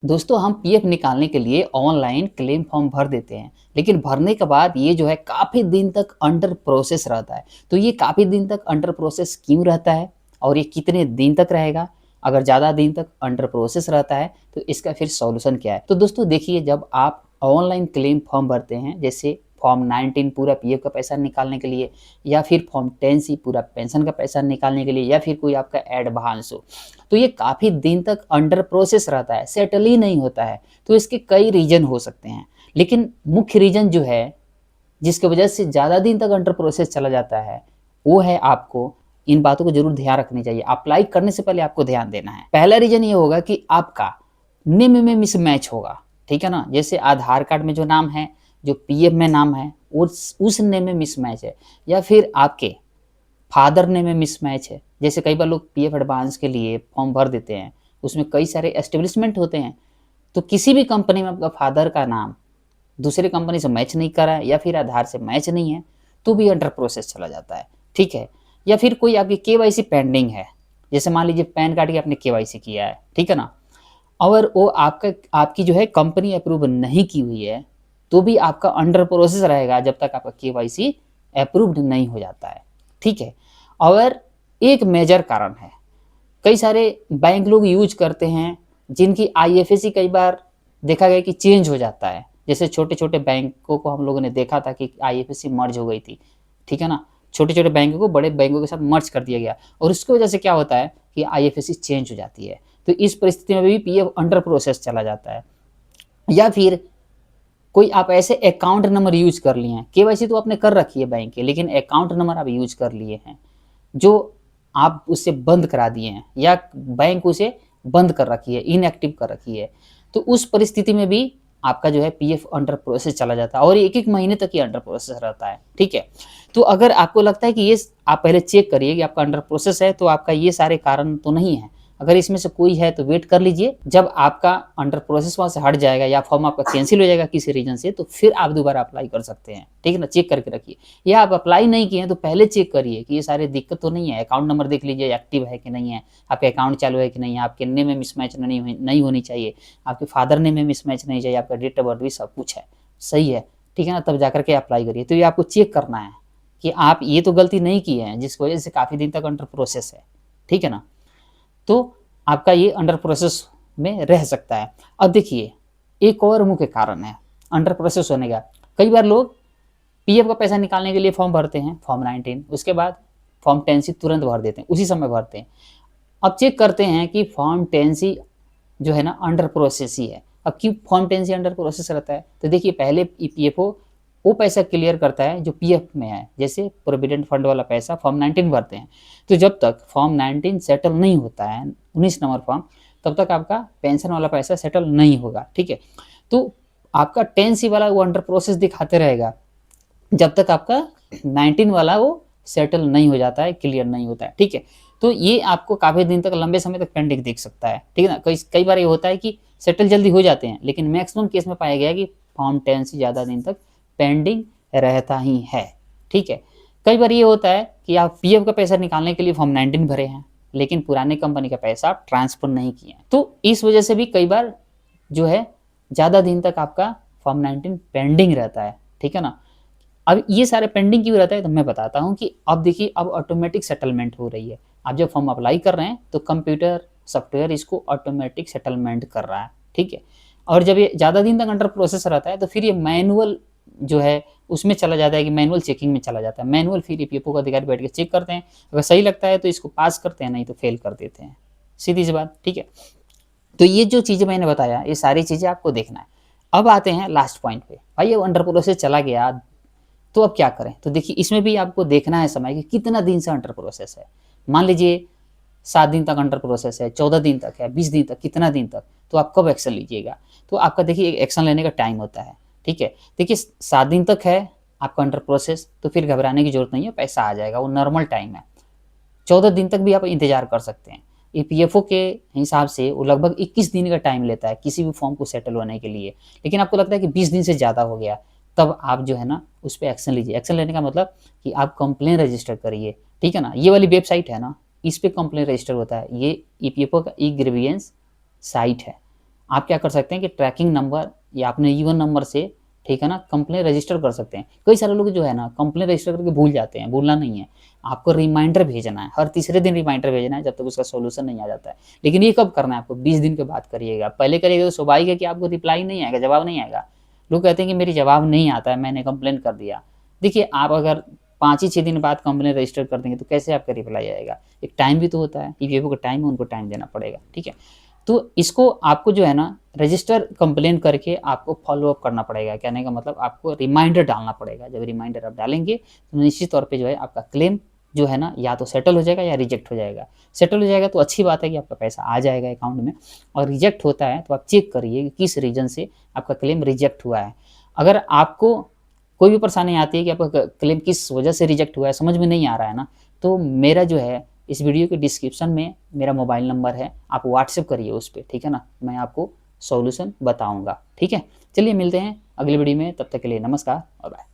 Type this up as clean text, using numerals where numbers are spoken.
दोस्तों हम पीएफ निकालने के लिए ऑनलाइन क्लेम फॉर्म भर देते हैं, लेकिन भरने के बाद ये जो है काफ़ी दिन तक अंडर प्रोसेस रहता है। तो ये काफ़ी दिन तक अंडर प्रोसेस क्यों रहता है और ये कितने दिन तक रहेगा? अगर ज़्यादा दिन तक अंडर प्रोसेस रहता है तो इसका फिर सॉल्यूशन क्या है? तो दोस्तों देखिए, जब आप ऑनलाइन क्लेम फॉर्म भरते हैं, जैसे फॉर्म 19 पूरा पीएफ का पैसा निकालने के लिए, या फिर फॉर्म 10 सी पूरा पेंशन का पैसा निकालने के लिए, या फिर कोई आपका एडवांस हो, तो ये काफ़ी दिन तक अंडर प्रोसेस रहता है, सेटल ही नहीं होता है। तो इसके कई रीज़न हो सकते हैं, लेकिन मुख्य रीज़न जो है, जिसकी वजह से ज़्यादा दिन तक अंडर प्रोसेस चला जाता है, वो है आपको इन बातों को ज़रूर ध्यान रखनी चाहिए। अप्लाई करने से पहले आपको ध्यान देना है। पहला रीज़न ये होगा कि आपका नेम में मिसमैच होगा, ठीक है ना? जैसे आधार कार्ड में जो नाम है, जो पीएफ में नाम है, उस नेम में मिसमैच है, या फिर आपके फादर नेम में मिसमैच है। जैसे कई बार लोग पीएफ एडवांस के लिए फॉर्म भर देते हैं, उसमें कई सारे एस्टेब्लिशमेंट होते हैं, तो किसी भी कंपनी में आपका फादर का नाम दूसरे कंपनी से मैच नहीं कर रहा है, या फिर आधार से मैच नहीं है, तो भी अंडर प्रोसेस चला जाता है, ठीक है? या फिर कोई आपकी केवाईसी पेंडिंग है, जैसे मान लीजिए पैन कार्ड की आपने केवाईसी किया है, ठीक है ना? और वो आपकी जो है कंपनी अप्रूव नहीं की हुई है, तो भी आपका अंडर प्रोसेस रहेगा जब तक आपका केवाईसी अप्रूव्ड नहीं हो जाता है, ठीक है? और एक मेजर कारण है, कई सारे बैंक लोग यूज़ करते हैं जिनकी आईएफएससी कई बार देखा गया कि चेंज हो जाता है। जैसे छोटे-छोटे बैंकों को हम लोगों ने देखा था कि आईएफएससी मर्ज हो गई थी, ठीक है ना? छोटे-छोटे बैंकों को बड़े बैंकों के साथ मर्ज कर दिया गया, और उसकी वजह से क्या होता है कि आईएफएससी चेंज हो जाती है। तो इस परिस्थिति में भी पीएफ अंडर प्रोसेस चला जाता है। या फिर कोई आप ऐसे अकाउंट नंबर यूज़ कर लिए हैं, केवाईसी तो आपने कर रखी है बैंक के, लेकिन अकाउंट नंबर आप यूज़ कर लिए हैं, जो आप उसे बंद करा दिए हैं, या बैंक उसे बंद कर रखी है, इनएक्टिव कर रखी है। तो उस परिस्थिति में भी आपका जो है पीएफ अंडर प्रोसेस चला जाता है, और 1-1 महीने तक ये अंडर प्रोसेस रहता है, ठीक है? तो अगर आपको लगता है कि ये आप पहले चेक करिए कि आपका अंडर प्रोसेस है, तो आपका ये सारे कारण तो नहीं है। अगर इसमें से कोई है तो वेट कर लीजिए, जब आपका अंडर प्रोसेस वहाँ से हट जाएगा या फॉर्म आपका कैंसल हो जाएगा किसी रीज़न से, तो फिर आप दोबारा अप्लाई कर सकते हैं, ठीक है ना? चेक करके रखिए। या आप अप्लाई नहीं किए हैं तो पहले चेक करिए कि ये सारी दिक्कत तो नहीं है। अकाउंट नंबर देख लीजिए, एक्टिव है कि नहीं है, आपके अकाउंट चालू है कि नहीं है, आपके नेम में मिसमैच नहीं होनी चाहिए, आपके फादर नेम में मिसमैच नहीं चाहिए, आपका डेट ऑफ बर्थ भी सब कुछ है, सही है, ठीक है ना? तब जाकर के अप्लाई करिए। तो ये आपको चेक करना है कि आप ये तो गलती नहीं की है जिसकी वजह से काफ़ी दिन तक अंडर प्रोसेस है, ठीक है ना? तो आपका ये अंडर प्रोसेस में रह सकता है। अब देखिए, एक और मुख्य कारण है अंडर प्रोसेस होने का। कई बार लोग पीएफ का पैसा निकालने के लिए फॉर्म भरते हैं, फॉर्म 19, उसके बाद फॉर्म 10 सी तुरंत भर देते हैं, उसी समय भरते हैं। अब चेक करते हैं कि फॉर्म 10 सी जो है ना अंडर प्रोसेस ही है। अब क्यों फॉर्म 10 सी अंडर प्रोसेस रहता है? तो देखिए, पहले ईपीएफओ वो पैसा क्लियर करता है जो पीएफ में है, जैसे प्रोविडेंट फंड वाला पैसा फॉर्म 19 भरते हैं। तो जब तक फॉर्म 19 सेटल नहीं होता है, 19 नंबर फॉर्म, तब तक आपका पेंशन वाला पैसा सेटल नहीं होगा, ठीक है? तो आपका 10 सी वाला वो अंडर प्रोसेस दिखाते रहेगा, जब तक आपका 19 वाला वो सेटल नहीं हो जाता है, क्लियर नहीं होता है, ठीक है? तो ये आपको काफ़ी दिन तक, लंबे समय तक पेंडिंग दिख सकता है, ठीक है ना? कई कई बार ये होता है कि सेटल जल्दी हो जाते हैं, लेकिन मैक्सिमम केस में पाया गया है कि फॉर्म 10 से ज़्यादा दिन तक पेंडिंग रहता ही है, ठीक है? कई बार ये होता है कि आप पीएफ का पैसा निकालने के लिए फॉर्म 19 भरे हैं, लेकिन पुराने कंपनी का पैसा आप ट्रांसफ़र नहीं किए हैं। तो इस वजह से भी कई बार जो है ज़्यादा दिन तक आपका फॉर्म 19 पेंडिंग रहता है, ठीक है ना? अब ये सारे पेंडिंग क्यों रहता है, तो मैं बताता हूँ कि अब देखिए, अब ऑटोमेटिक सेटलमेंट हो रही है। आप जब फॉर्म अप्लाई कर रहे हैं तो कंप्यूटर सॉफ्टवेयर इसको ऑटोमेटिक सेटलमेंट कर रहा है, ठीक है? और जब ये ज़्यादा दिन तक अंडर प्रोसेस रहता है तो फिर ये मैनुअल जो है उसमें चला जाता है, कि मैनुअल चेकिंग में चला जाता है। मैनुअल फिर ईपीएफओ का अधिकारी बैठ के चेक करते हैं, अगर सही लगता है तो इसको पास करते हैं, नहीं तो फेल कर देते हैं। सीधी सी बात, ठीक है? तो ये जो चीज़ें मैंने बताया, ये सारी चीज़ें आपको देखना है। अब आते हैं लास्ट पॉइंट पे। भाई, अब अंडर प्रोसेस चला गया, तो अब क्या करें? तो देखिए, इसमें भी आपको देखना है समय कि कितना दिन से अंडर प्रोसेस है। मान लीजिए 7 दिन तक अंडर प्रोसेस है, 14 दिन तक है, 20 दिन तक, कितना दिन तक, तो आप कब एक्शन लीजिएगा? तो आपका देखिए एक्शन लेने का टाइम होता है, ठीक है? देखिए, 7 दिन तक है आपका अंडर प्रोसेस, तो फिर घबराने की ज़रूरत नहीं है, पैसा आ जाएगा, वो नॉर्मल टाइम है। 14 दिन तक भी आप इंतज़ार कर सकते हैं। ईपीएफओ के हिसाब से वो लगभग 21 दिन का टाइम लेता है किसी भी फॉर्म को सेटल होने के लिए। लेकिन आपको लगता है कि 20 दिन से ज़्यादा हो गया, तब आप जो है ना उस पे एक्शन लीजिए। एक्शन लेने का मतलब कि आप कंप्लेन रजिस्टर करिए, ठीक है ना? ये वाली वेबसाइट है ना, इस पे कंप्लेन रजिस्टर होता है। ये ईपीएफओ का ई ग्रीवियंस साइट है। आप क्या कर सकते हैं कि ट्रैकिंग नंबर या अपने ईवन नंबर से, ठीक है ना, कंप्लेंट रजिस्टर कर सकते हैं। कई सारे लोग जो है ना कंप्लेंट रजिस्टर करके भूल जाते हैं, भूलना नहीं है। आपको रिमाइंडर भेजना है, हर तीसरे दिन रिमाइंडर भेजना है जब तक उसका सॉल्यूशन नहीं आ जाता है। लेकिन ये कब करना है आपको? 20 दिन के बाद करिएगा। पहले करिएगा तो स्वाभाविक है कि आपको रिप्लाई नहीं आएगा, जवाब नहीं आएगा। लोग कहते हैं कि मेरी जवाब नहीं आता है, मैंने कंप्लेंट कर दिया। देखिए, आप अगर 5 ही 6 दिन बाद कंप्लेंट रजिस्टर कर देंगे तो कैसे आपका रिप्लाई आएगा? एक टाइम भी तो होता है, ईपीएफओ का टाइम है, उनको टाइम देना पड़ेगा, ठीक है? तो इसको आपको जो है ना रजिस्टर कंप्लेन करके आपको फ़ॉलो अप करना पड़ेगा। कहने का मतलब आपको रिमाइंडर डालना पड़ेगा। जब रिमाइंडर आप डालेंगे तो निश्चित तौर पे जो है आपका क्लेम जो है ना या तो सेटल हो जाएगा या रिजेक्ट हो जाएगा। सेटल हो जाएगा तो अच्छी बात है कि आपका पैसा आ जाएगा अकाउंट में, और रिजेक्ट होता है तो आप चेक करिए कि किस रीज़न से आपका क्लेम रिजेक्ट हुआ है। अगर आपको कोई भी परेशानी आती है कि आपका क्लेम किस वजह से रिजेक्ट हुआ है, समझ में नहीं आ रहा है ना, तो मेरा जो है इस वीडियो के डिस्क्रिप्शन में मेरा मोबाइल नंबर है, आप व्हाट्सएप करिए उस पे, ठीक है ना? मैं आपको सॉल्यूशन बताऊँगा, ठीक है? चलिए मिलते हैं अगली वीडियो में, तब तक के लिए नमस्कार और बाय।